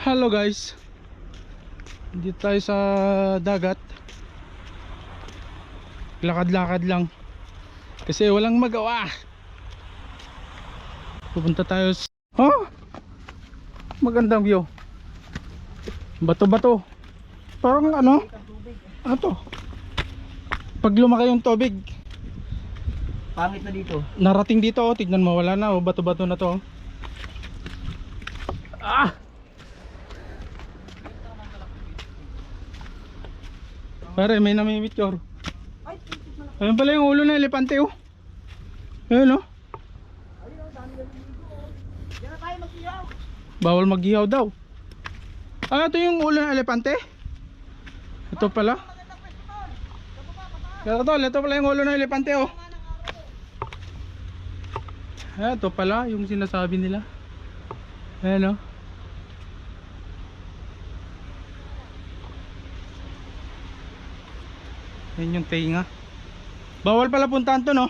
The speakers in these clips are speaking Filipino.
Hello guys, dito tayo sa dagat. Lakad-lakad lang kasi walang magawa. Pupunta tayo sa... Oh! Magandang view. Bato-bato. Parang ano? Ano to? Pag lumaki yung tubig, pangit na dito. narating dito, oh. Tignan mo, wala na, oh. Bato-bato na to, oh. Ah! Pare, may namimicture. Ayun pala yung ulo ng elepante, oh. Ayun, oh. Bawal mag-ihaw daw. Ah, ito yung ulo ng elepante. Ito pala. Ito pala yung ulo ng elepante, oh. Ah, ito pala yung sinasabi nila. Ayan, oh. Ayan yung tinga. Bawal pala puntahan to, no?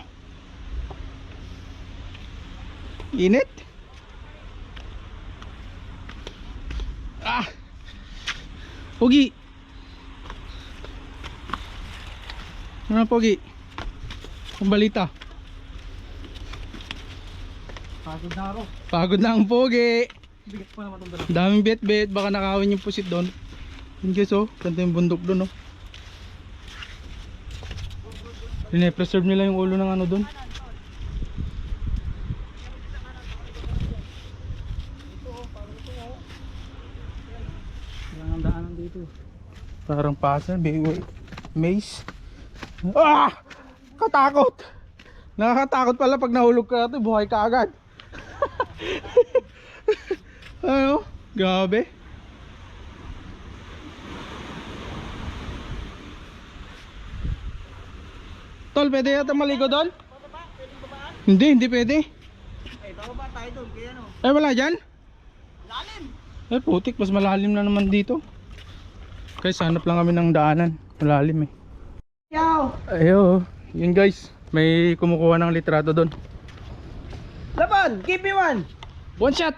Init. Ah! Pogi! Ano, Pogi? Ang balita. Pagod na ako. Pagod na ang Pogi. Bigat pa naman itong dala. Daming bet-bet. Baka nakawin yung pusit doon. Yun guys, oh. Ganda yung bundok doon, oh. Pine-preserve nila yung ulo ng ano doon. Ang daanan dito. Parang pasan, baby. Maze. Ah! Katakot! Nakakatakot pala pag nahulog ka ito, buhay ka agad. Ano? Grabe. Tol, pwede yata maligo doon? Hindi pwede. Eh, bababa tayo doon. Kaya ano? Eh, wala dyan? Lalim! Eh, putik, mas malalim na naman dito. Guys, hanap lang kami ng daanan. Malalim, eh. Yaw! Ayo, yun guys. May kumukuha ng litrato doon. Laban! Give me one! One shot!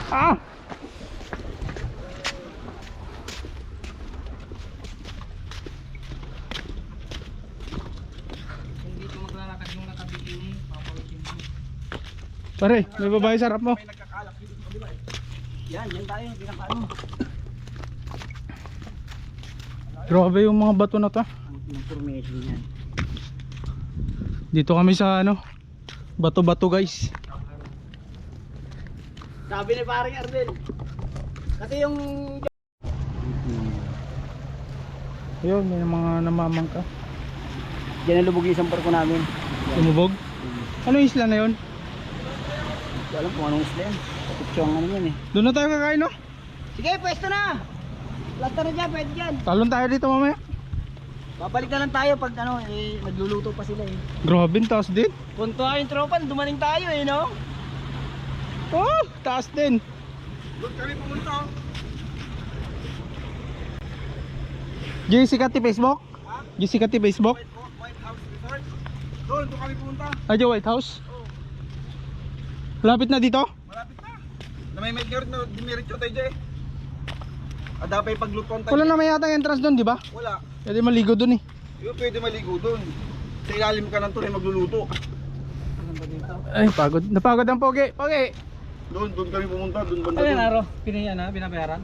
Ah! Kung dito maglalakad yung nakabikini, papawisin mo. Pare, may babae sa harap mo. May nagkakalak dito sa kabila eh. Yan tayo. Pinakaano. Grabe yung mga bato na to. Ang formation yan. Dito kami sa ano, bato-bato guys. Sabi ni paring Ardel. Kasi yung... Ayun, may mga namamangka. Diyan nalubog yung isang barko namin. Lumubog. Ano yung isla na yun? Hindi ko alam kung anong isla yan. Kapitsong ano yan eh. Doon na tayo kakain, no? Sige, pwesto na! Plasta na dyan, pwede dyan. Talon tayo dito mamaya. Babalik na lang tayo pag ano, eh, nagluluto pa sila eh. Grabe, taas din. Punta yung tropa, dumating tayo eh, no? Oh, taas din. Doon kami pumunta. JC Kati Facebook? JC Kati Facebook? White House Resort. Doon kami pumunta. Adyo White House? Oo. Lapit na dito? Malapit na. Na may merit na dimiritso tayo dyan eh. Adapay paglutuan tayo. Wala na may yata entrance doon, di ba? Wala. Pwede maligo doon, eh. Yung pwede maligo doon. Sa ilalim ka ng tuloy magluluto. Ay, pagod. Napagod ang Pogi. Pogi! Doon kami pumunta. Doon banda Ano yan, doon. Aro? Pinabayaran?